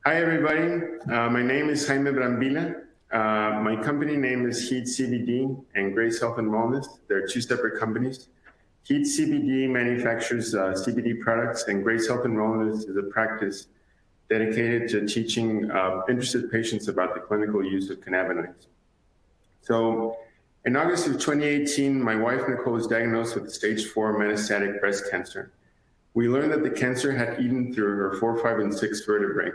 Hi, everybody. My name is Jaime Brambilia. My company name is Heat CBD and Grace Health and Wellness. They're two separate companies. Heat CBD manufactures CBD products, and Grace Health and Wellness is a practice dedicated to teaching interested patients about the clinical use of cannabinoids. So in August of 2018, my wife, Nicole, was diagnosed with stage 4 metastatic breast cancer. We learned that the cancer had eaten through her 4, 5, and 6 vertebrae,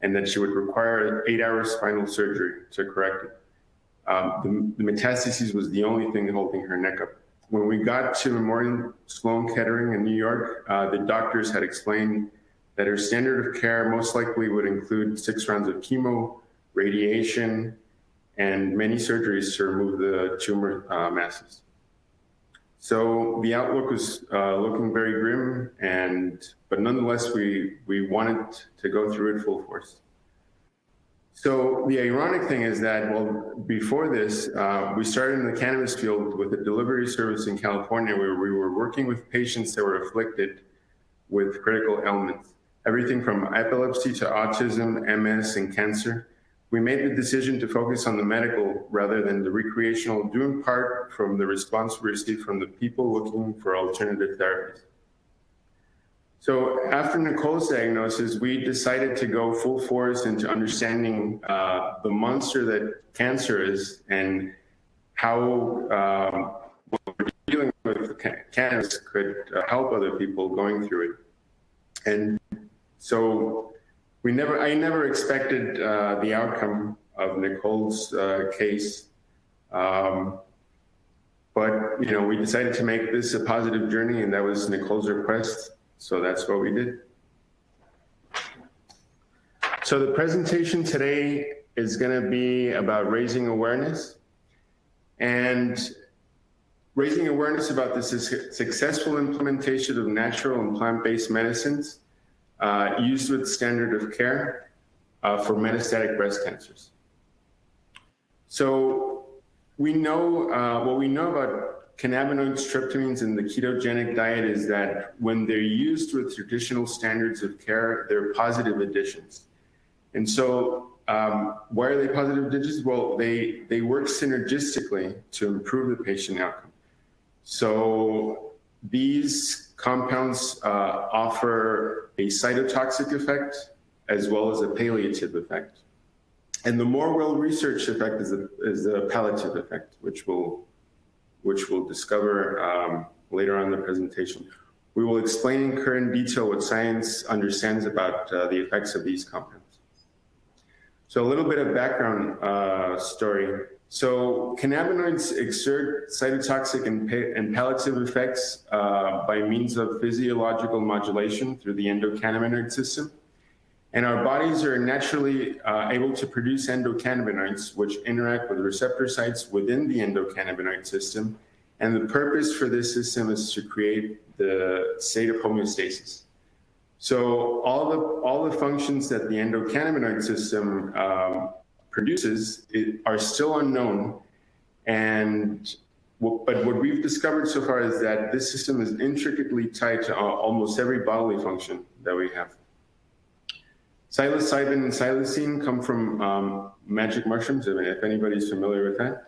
and that she would require 8-hour spinal surgery to correct it. The metastases was the only thing holding her neck up. When we got to Memorial Sloan Kettering in New York, the doctors had explained that her standard of care most likely would include 6 rounds of chemo, radiation, and many surgeries to remove the tumor masses. So the outlook was looking very grim, but nonetheless, we wanted to go through it full force. So the ironic thing is that, well, before this, we started in the cannabis field with a delivery service in California where we were working with patients that were afflicted with critical ailments, everything from epilepsy to autism, MS, and cancer. We made the decision to focus on the medical rather than the recreational, due in part from the response we received from the people looking for alternative therapies. So after Nicole's diagnosis, we decided to go full force into understanding the monster that cancer is and how what we're dealing with cannabis could help other people going through it. And so I never expected the outcome of Nicole's case, but we decided to make this a positive journey, and that was Nicole's request. So that's what we did. So the presentation today is going to be about raising awareness, and raising awareness about the successful implementation of natural and plant-based medicines used with standard of care for metastatic breast cancers. So we know what we know about cannabinoids, tryptamines, and the ketogenic diet is that when they're used with traditional standards of care, they're positive additions. And so why are they positive additions? Well, they work synergistically to improve the patient outcome. So these compounds offer a cytotoxic effect as well as a palliative effect. And the more well-researched effect is the palliative effect, which we'll discover later on in the presentation. We will explain in current detail what science understands about the effects of these compounds. So a little bit of background story. So cannabinoids exert cytotoxic and palliative effects by means of physiological modulation through the endocannabinoid system. And our bodies are naturally able to produce endocannabinoids, which interact with receptor sites within the endocannabinoid system. And the purpose for this system is to create the state of homeostasis. So all the functions that the endocannabinoid system produces are still unknown, but what we've discovered so far is that this system is intricately tied to almost every bodily function that we have. Psilocybin and psilocine come from magic mushrooms, if anybody's familiar with that.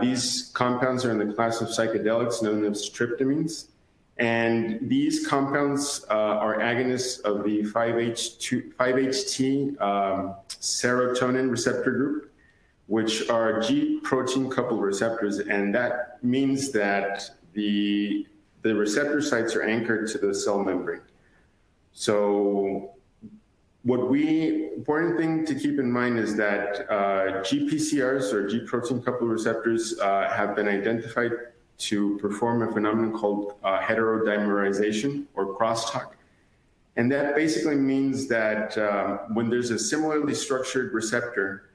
These compounds are in the class of psychedelics known as tryptamines. And these compounds are agonists of the 5-HT serotonin receptor group, which are G protein coupled receptors. And that means that the receptor sites are anchored to the cell membrane. So important thing to keep in mind is that GPCRs, or G protein coupled receptors, have been identified to perform a phenomenon called heterodimerization, or crosstalk. And that basically means that when there's a similarly structured receptor,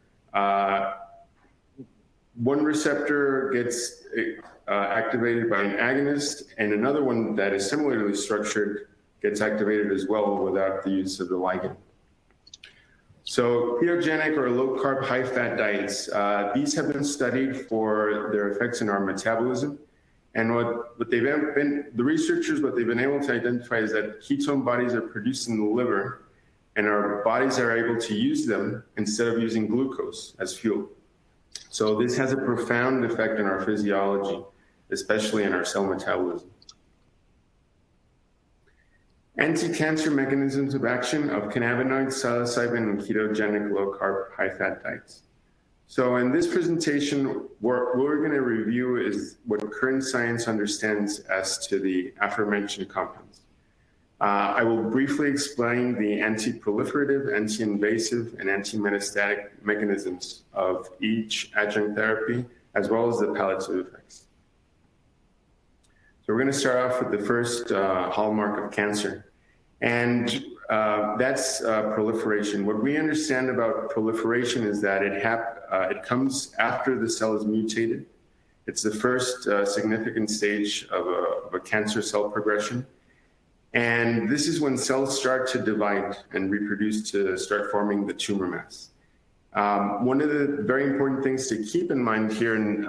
one receptor gets activated by an agonist, and another one that is similarly structured gets activated as well without the use of the ligand. So ketogenic or low-carb, high-fat diets, these have been studied for their effects in our metabolism. And what they've been, the researchers, what they've been able to identify is that ketone bodies are produced in the liver, and our bodies are able to use them instead of using glucose as fuel. So this has a profound effect on our physiology, especially in our cell metabolism. Anti-cancer mechanisms of action of cannabinoids, psilocybin, and ketogenic low-carb, high-fat diets. So in this presentation, what we're going to review is what current science understands as to the aforementioned compounds. I will briefly explain the anti-proliferative, anti-invasive, and anti-metastatic mechanisms of each adjunct therapy, as well as the palliative effects. So we're going to start off with the first hallmark of cancer, and that's proliferation. What we understand about proliferation is that it comes after the cell is mutated. It's the first significant stage of a cancer cell progression. And this is when cells start to divide and reproduce to start forming the tumor mass. One of the very important things to keep in mind here in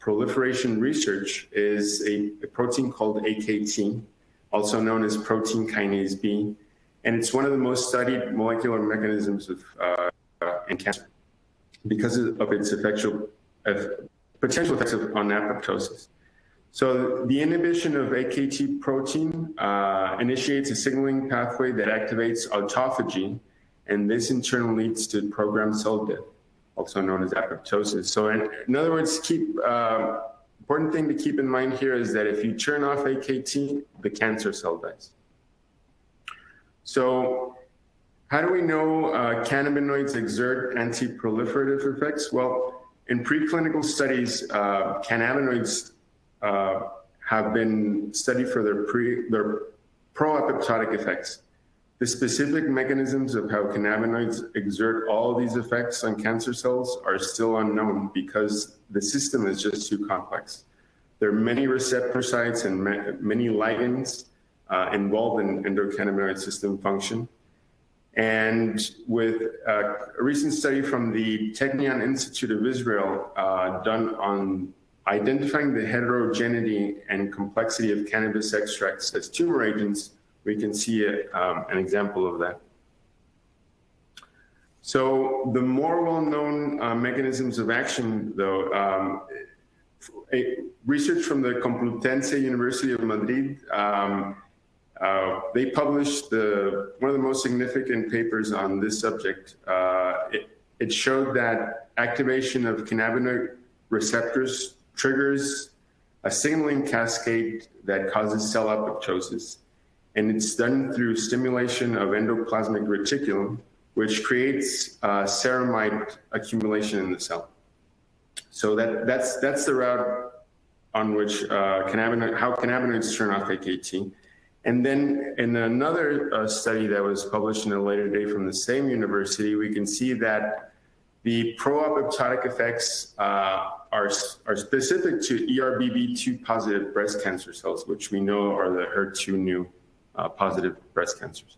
proliferation research is a protein called AKT, also known as protein kinase B. And it's one of the most studied molecular mechanisms in cancer because of its potential effects on apoptosis. So the inhibition of AKT protein initiates a signaling pathway that activates autophagy, and this in turn leads to programmed cell death, also known as apoptosis. So in other words, important thing to keep in mind here is that if you turn off AKT, the cancer cell dies. So how do we know cannabinoids exert anti-proliferative effects? Well, in preclinical studies, cannabinoids have been studied for their pro-apoptotic effects. The specific mechanisms of how cannabinoids exert all these effects on cancer cells are still unknown because the system is just too complex. There are many receptor sites and many ligands involved in endocannabinoid system function. And with a recent study from the Technion Institute of Israel done on identifying the heterogeneity and complexity of cannabis extracts as tumor agents, we can see an example of that. So the more well-known mechanisms of action, though, research from the Complutense University of Madrid, they published one of the most significant papers on this subject. It showed that activation of cannabinoid receptors triggers a signaling cascade that causes cell apoptosis. And it's done through stimulation of endoplasmic reticulum, which creates ceramide accumulation in the cell. So that's the route on which how cannabinoids turn off AKT. And then in another study that was published in a later date from the same university, we can see that the pro-apoptotic effects are specific to ERBB2 positive breast cancer cells, which we know are the HER2 new positive breast cancers.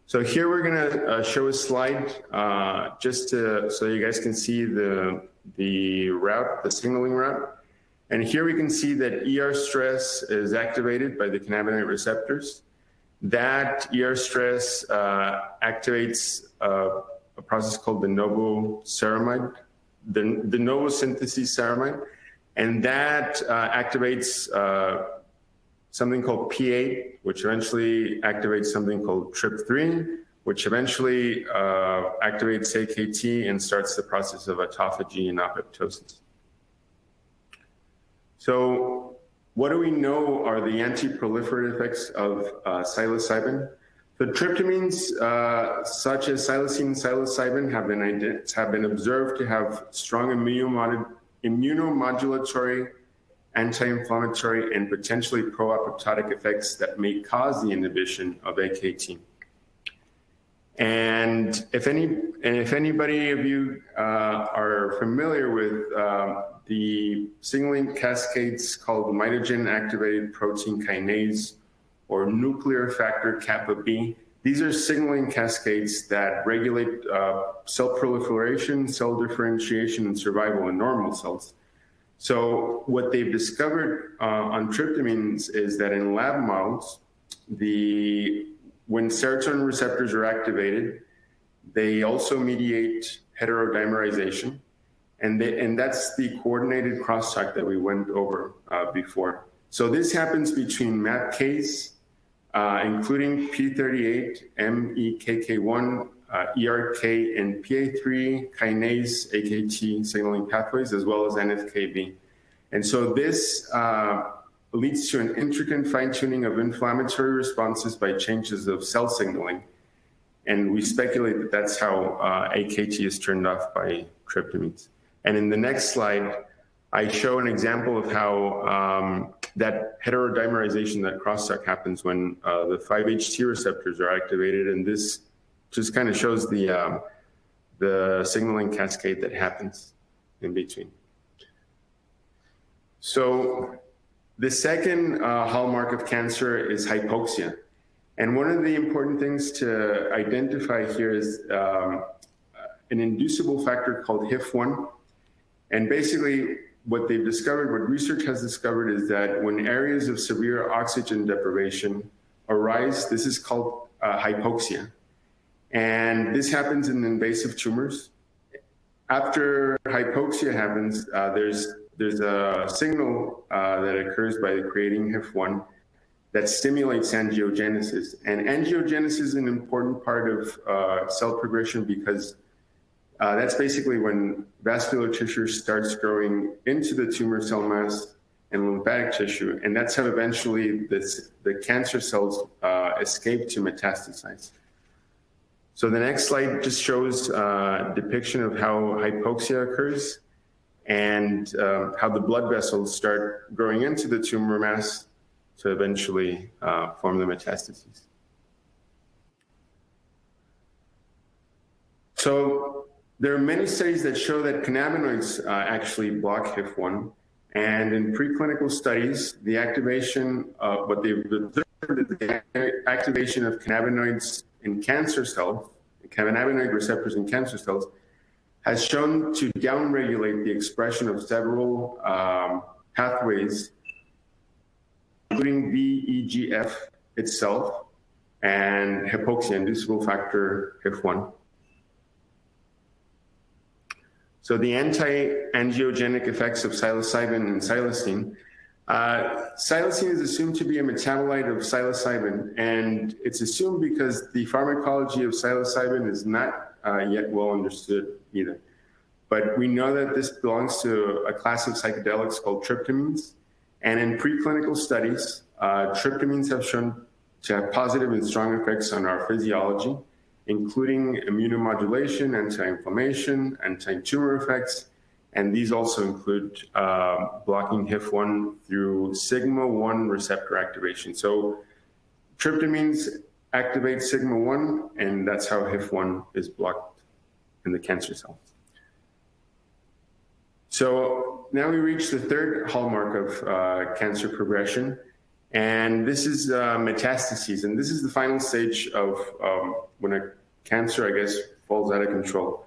So here we're going to show a slide just so you guys can see the route, the signaling route. And here we can see that ER stress is activated by the cannabinoid receptors. That ER stress activates a process called de novo ceramide, de novo synthesis ceramide, and that activates something called P8, which eventually activates something called TRP3, which eventually activates AKT and starts the process of autophagy and apoptosis. So what do we know are the anti-proliferative effects of psilocybin? The tryptamines, such as psilocin and psilocybin, have been observed to have strong immunomodulatory, anti-inflammatory, and potentially pro-apoptotic effects that may cause the inhibition of AKT. And if anybody of you are familiar with the signaling cascades called mitogen-activated protein kinase or nuclear factor kappa B, these are signaling cascades that regulate cell proliferation, cell differentiation, and survival in normal cells. So what they've discovered on tryptamines is that in lab models, when serotonin receptors are activated, they also mediate heterodimerization. And that's the coordinated crosstalk that we went over before. So this happens between MAPKs, including P38, MEKK1, ERK, and PA3 kinase AKT signaling pathways, as well as NFKB. And so this leads to an intricate fine-tuning of inflammatory responses by changes of cell signaling. And we speculate that that's how AKT is turned off by tryptamines. And in the next slide, I show an example of how that heterodimerization, that crosstalk, happens when the 5-HT receptors are activated. And this just kind of shows the signaling cascade that happens in between. So the second hallmark of cancer is hypoxia. And one of the important things to identify here is an inducible factor called HIF1. And basically what they've discovered, what research has discovered, is that when areas of severe oxygen deprivation arise, this is called hypoxia. And this happens in invasive tumors. After hypoxia happens, there's a signal that occurs by creating HIF1 that stimulates angiogenesis. And angiogenesis is an important part of cell progression because that's basically when vascular tissue starts growing into the tumor cell mass and lymphatic tissue. And that's how eventually the cancer cells escape to metastasize. So the next slide just shows a depiction of how hypoxia occurs and how the blood vessels start growing into the tumor mass to eventually form the metastases. So there are many studies that show that cannabinoids actually block HIF1. And in preclinical studies, the activation of what they've observed is the activation of cannabinoids in cancer cells, cannabinoid receptors in cancer cells, has shown to downregulate the expression of several pathways, including VEGF itself and hypoxia, inducible factor HIF1. So the anti-angiogenic effects of psilocybin and psilocin. Psilocin is assumed to be a metabolite of psilocybin, and it's assumed because the pharmacology of psilocybin is not yet well understood either. But we know that this belongs to a class of psychedelics called tryptamines, and in preclinical studies, tryptamines have shown to have positive and strong effects on our physiology, including immunomodulation, anti-inflammation, anti-tumor effects, and these also include blocking HIF1 through sigma-1 receptor activation. So tryptamines activate sigma-1, and that's how HIF1 is blocked in the cancer cells. So now we reach the third hallmark of cancer progression, and this is metastases. And this is the final stage of when a cancer, I guess, falls out of control.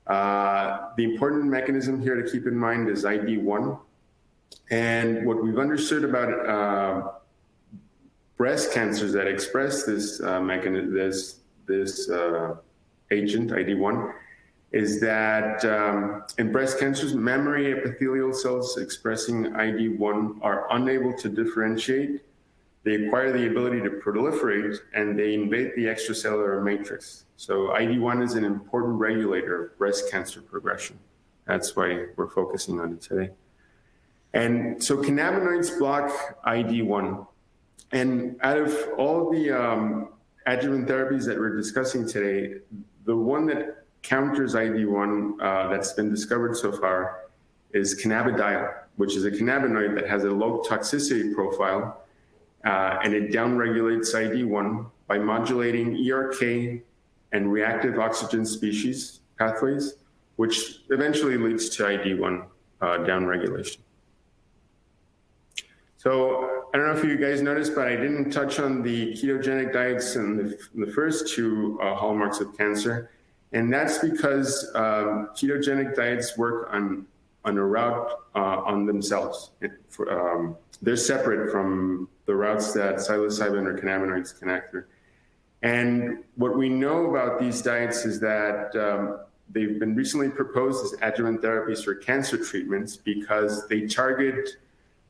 The important mechanism here to keep in mind is ID1. And what we've understood about breast cancers that express this mechanism, this agent, ID1, is that in breast cancers, mammary epithelial cells expressing ID1 are unable to differentiate. They acquire the ability to proliferate, and they invade the extracellular matrix. So ID1 is an important regulator of breast cancer progression. That's why we're focusing on it today. And so cannabinoids block ID1. And out of all the adjuvant therapies that we're discussing today, the one that counters ID1 that's been discovered so far is cannabidiol, which is a cannabinoid that has a low toxicity profile, and it downregulates ID1 by modulating ERK and reactive oxygen species pathways, which eventually leads to ID1 downregulation. So I don't know if you guys noticed, but I didn't touch on the ketogenic diets in the first two hallmarks of cancer. And that's because ketogenic diets work on a route on themselves. They're separate from the routes that psilocybin or cannabinoids can act through. And what we know about these diets is that they've been recently proposed as adjuvant therapies for cancer treatments because they target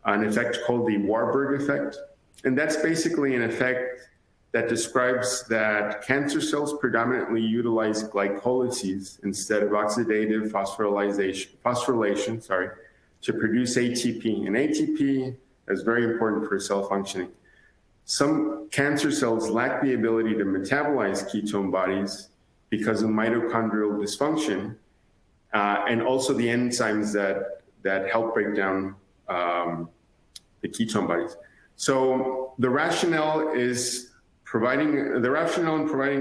an effect called the Warburg effect. And that's basically an effect that describes that cancer cells predominantly utilize glycolyses instead of oxidative phosphorylation, to produce ATP. And ATP is very important for cell functioning. Some cancer cells lack the ability to metabolize ketone bodies because of mitochondrial dysfunction, and also the enzymes that help break down the ketone bodies. So the rationale in providing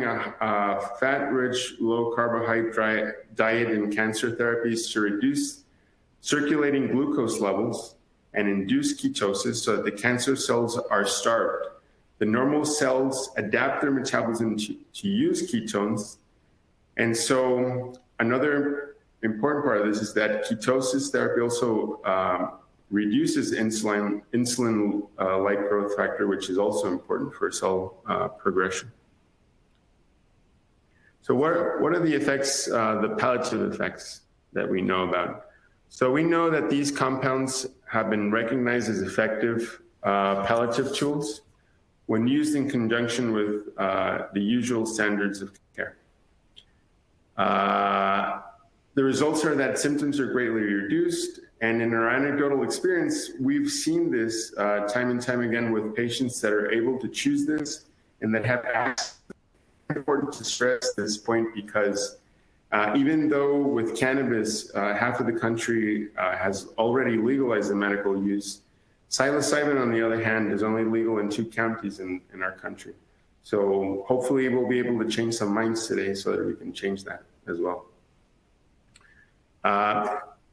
a fat-rich, low-carbohydrate diet in cancer therapies to reduce circulating glucose levels and induce ketosis so that the cancer cells are starved. The normal cells adapt their metabolism to use ketones. And so another important part of this is that ketosis therapy also reduces insulin-like growth factor, which is also important for cell progression. So what are the effects, the palliative effects that we know about? So we know that these compounds have been recognized as effective palliative tools when used in conjunction with the usual standards of care. The results are that symptoms are greatly reduced, and in our anecdotal experience, we've seen this time and time again with patients that are able to choose this and that have access. It's important to stress this point because even though with cannabis, half of the country has already legalized the medical use, psilocybin, on the other hand, is only legal in 2 counties in our country. So hopefully we'll be able to change some minds today so that we can change that as well.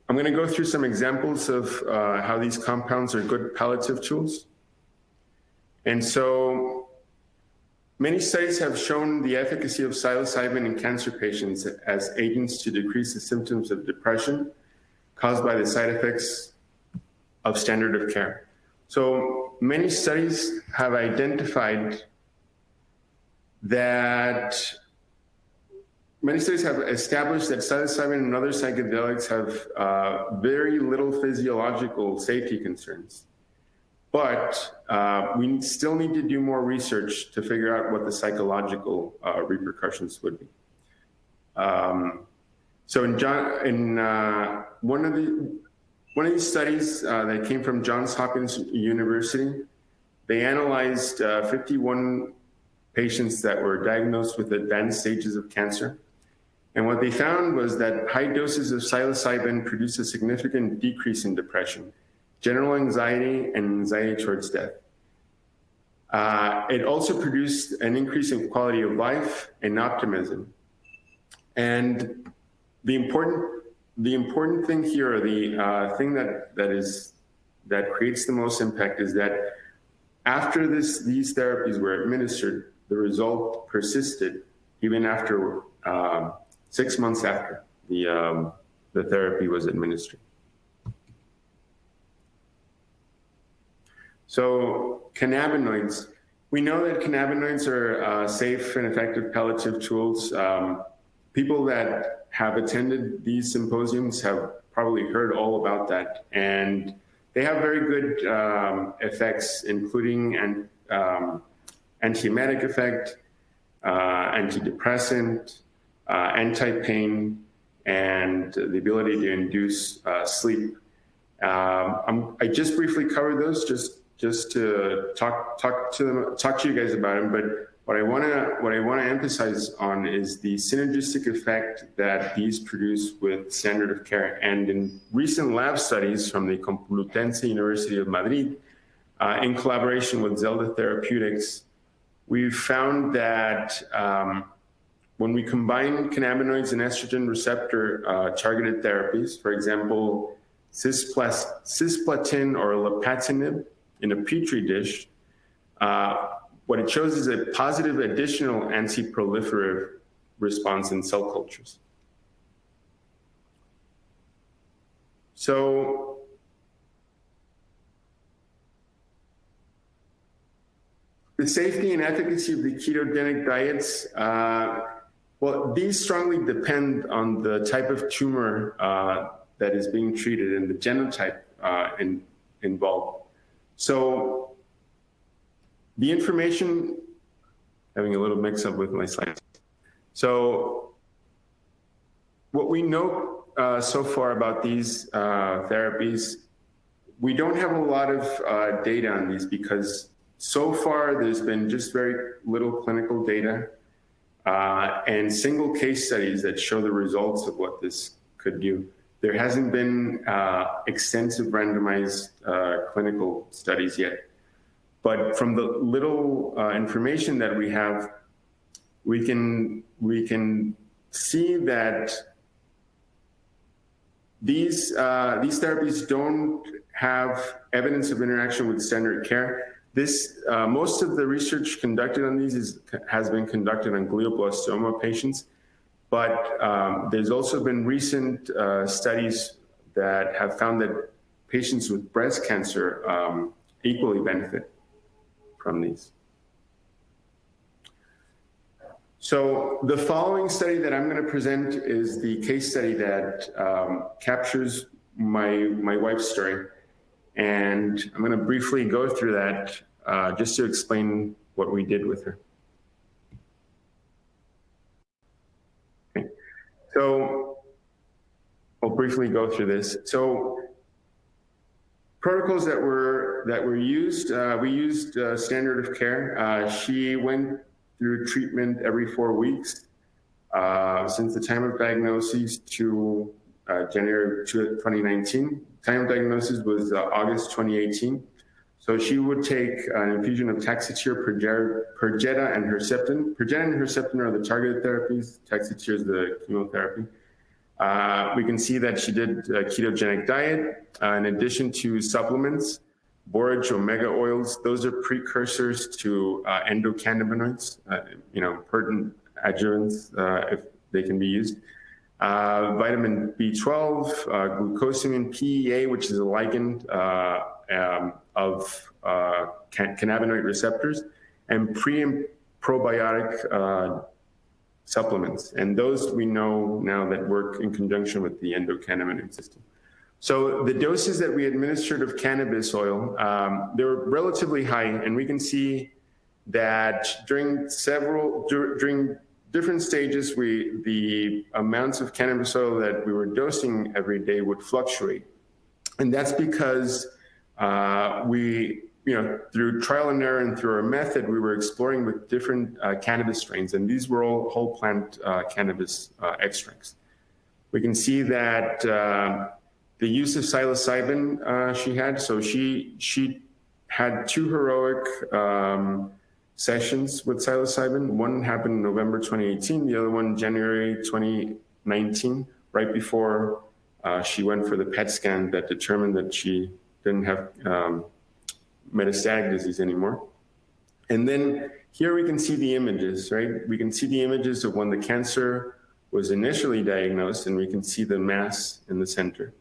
I'm going to go through some examples of how these compounds are good palliative tools. And so many studies have shown the efficacy of psilocybin in cancer patients as agents to decrease the symptoms of depression caused by the side effects of standard of care. So many studies have identified that many studies have established that psilocybin and other psychedelics have very little physiological safety concerns. But we still need to do more research to figure out what the psychological repercussions would be. So in one of these studies that came from Johns Hopkins University, they analyzed 51 patients that were diagnosed with advanced stages of cancer. And what they found was that high doses of psilocybin produced a significant decrease in depression, general anxiety, and anxiety towards death. It also produced an increase in quality of life and optimism. And the important thing here, or the thing that creates the most impact, is that after these therapies were administered, the result persisted even after 6 months after the therapy was administered. So cannabinoids. We know that cannabinoids are safe and effective palliative tools. People that have attended these symposiums have probably heard all about that. And they have very good effects, including antiemetic effect, antidepressant, anti-pain, and the ability to induce sleep. I just briefly covered those just to talk to you guys about them. But what I want to emphasize on is the synergistic effect that these produce with standard of care. And in recent lab studies from the Complutense University of Madrid, in collaboration with Zelda Therapeutics, we've found that when we combine cannabinoids and estrogen receptor targeted therapies, for example, cisplatin or lapatinib in a petri dish, what it shows is a positive additional anti-proliferative response in cell cultures. So The safety and efficacy of the ketogenic diets, well, these strongly depend on the type of tumor that is being treated and the genotype involved. So the information, having a little mix up with my slides. So what we know so far about these therapies, we don't have a lot of data on these because so far there's been just very little clinical data and single case studies that show the results of what this could do. There hasn't been extensive randomized clinical studies yet. But from the little information that we have, we can see that these therapies don't have evidence of interaction with standard care. Most of the research conducted on these has been conducted on glioblastoma patients, but there's also been recent studies that have found that patients with breast cancer equally benefit from these. So the following study that I'm going to present is the case study that captures my wife's story. And I'm going to briefly go through that just to explain what we did with her. Okay. So I'll briefly go through this. So protocols that were used, we used standard of care. She went through treatment every 4 weeks since the time of diagnosis to January 2019. Time of diagnosis was August 2018. So she would take an infusion of Taxotere, Perjeta, and Herceptin. Perjeta and Herceptin are the targeted therapies. Taxotere is the chemotherapy. We can see that she did a ketogenic diet in addition to supplements, borage, omega oils. Those are precursors to endocannabinoids, pertinent adjuvants if they can be used. Vitamin B12, glucosamine PEA, which is a ligand of cannabinoid receptors, and pre and probiotic supplements. And those we know now that work in conjunction with the endocannabinoid system. So the doses that we administered of cannabis oil, they were relatively high, and we can see that during different stages, the amounts of cannabis oil that we were dosing every day would fluctuate. And that's because through trial and error and through our method, we were exploring with different cannabis strains, and these were all whole plant cannabis extracts. We can see that the use of psilocybin she had, so she had 2 heroic sessions with psilocybin. One happened in November 2018, the other one January 2019, right before she went for the PET scan that determined that she didn't have metastatic disease anymore. And then here we can see the images, right? We can see the images of when the cancer was initially diagnosed, and we can see the mass in the center.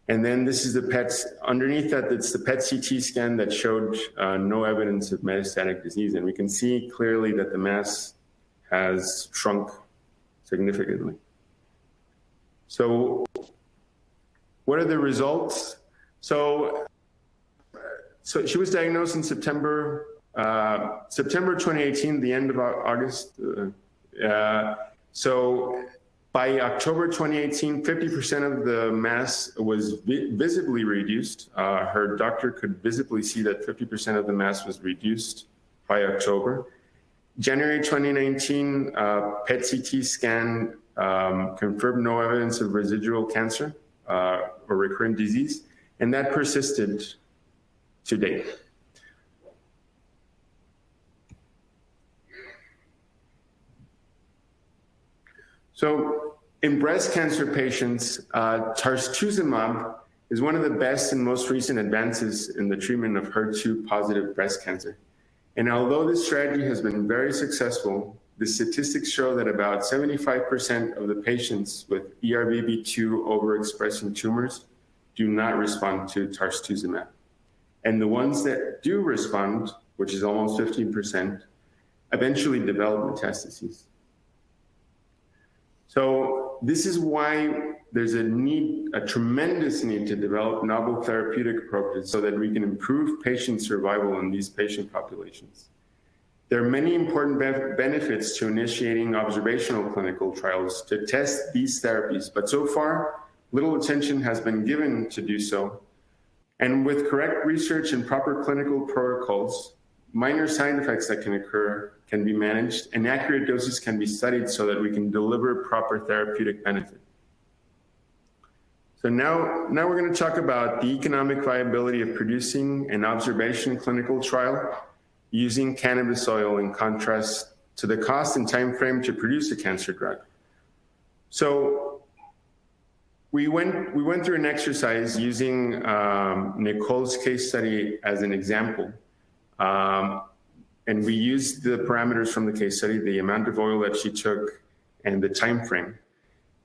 And then this is the PET, underneath that, it's the PET CT scan that showed no evidence of metastatic disease. And we can see clearly that the mass has shrunk significantly. So what are the results? So she was diagnosed in September 2018, the end of August. So by October 2018, 50% of the mass was visibly reduced. Her doctor could visibly see that 50% of the mass was reduced by October. January 2019, PET CT scan confirmed no evidence of residual cancer or recurrent disease, and that persisted to date. So in breast cancer patients, trastuzumab is one of the best and most recent advances in the treatment of HER2-positive breast cancer. And although this strategy has been very successful, the statistics show that about 75% of the patients with ERBB2 overexpressing tumors do not respond to trastuzumab. And the ones that do respond which is almost 15%, eventually develop metastases. So this is why there's a tremendous need to develop novel therapeutic approaches so that we can improve patient survival in these patient populations. There are many important benefits to initiating observational clinical trials to test these therapies, but so far, little attention has been given to do so. And with correct research and proper clinical protocols, minor side effects that can occur can be managed, and accurate doses can be studied so that we can deliver proper therapeutic benefit. So now we're going to talk about the economic viability of producing an observation clinical trial using cannabis oil in contrast to the cost and time frame to produce a cancer drug. So we went through an exercise using Nicole's case study as an example. And we used the parameters from the case study, the amount of oil that she took and the time frame.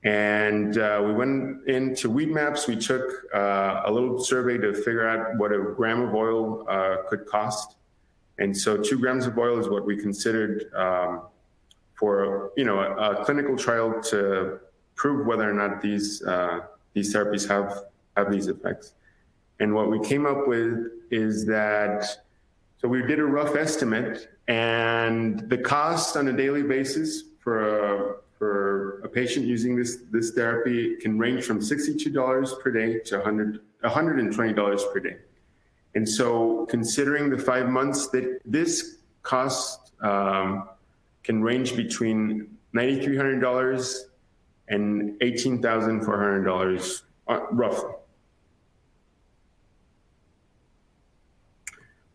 And we went into weed maps. We took a little survey to figure out what a gram of oil could cost. And so 2 grams of oil is what we considered for a clinical trial to prove whether or not these therapies have these effects. And what we came up with is that, so we did a rough estimate, and the cost on a daily basis for a patient using this therapy can range from $62 per day to $120 per day. And so considering the 5 months, that this cost can range between $9,300 and $18,400 roughly.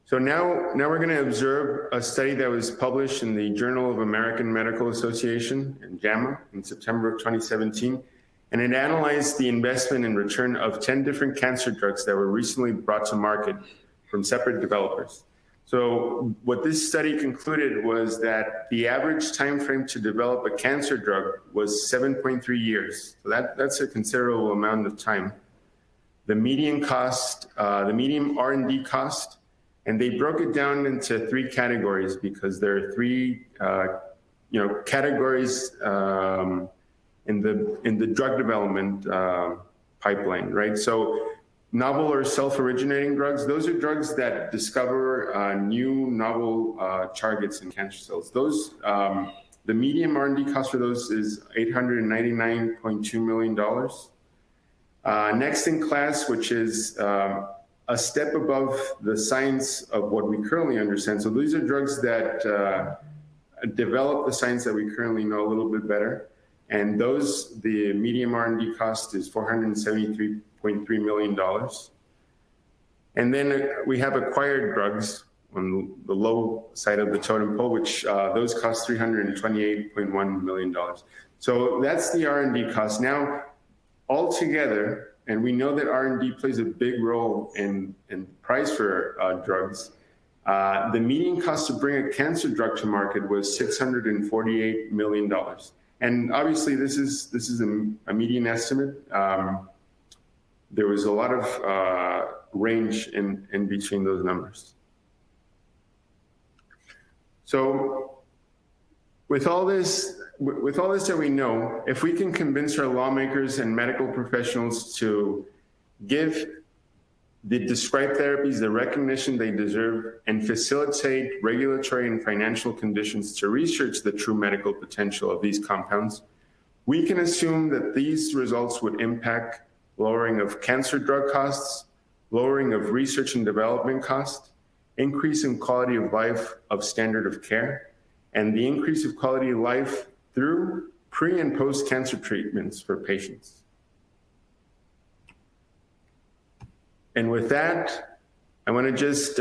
So now we're going to observe a study that was published in the Journal of American Medical Association, in JAMA, in September of 2017. And it analyzed the investment and return of 10 different cancer drugs that were recently brought to market from separate developers. So what this study concluded was that the average time frame to develop a cancer drug was 7.3 years. So that's a considerable amount of time. The median cost, the median R&D cost, and they broke it down into 3 categories because there are 3 categories in the drug development pipeline, right? So novel or self-originating drugs, those are drugs that discover new novel targets in cancer cells. Those, the median R&D cost for those is $899.2 million. Next in class, which is a step above the science of what we currently understand. So these are drugs that develop the science that we currently know a little bit better. And those, the median R&D cost is $473.3 million. And then we have acquired drugs on the low side of the totem pole, which those cost $328.1 million. So that's the R&D cost. Now, altogether, and we know that R&D plays a big role in price for drugs, the median cost to bring a cancer drug to market was $648 million. And obviously, this is a median estimate. There was a lot of range in between those numbers. So with all this that we know, if we can convince our lawmakers and medical professionals to give the described therapies the recognition they deserve and facilitate regulatory and financial conditions to research the true medical potential of these compounds, we can assume that these results would impact lowering of cancer drug costs, lowering of research and development costs, increase in quality of life of standard of care, and the increase of quality of life through pre- and post-cancer treatments for patients. And with that, I want to just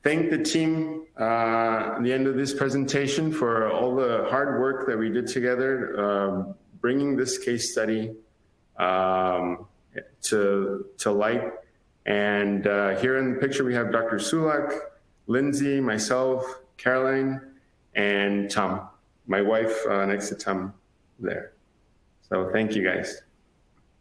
thank the team at the end of this presentation for all the hard work that we did together, bringing this case study to light. And here in the picture, we have Dr. Sulak, Lindsay, myself, Caroline, and Tom, my wife next to Tom there. So thank you guys.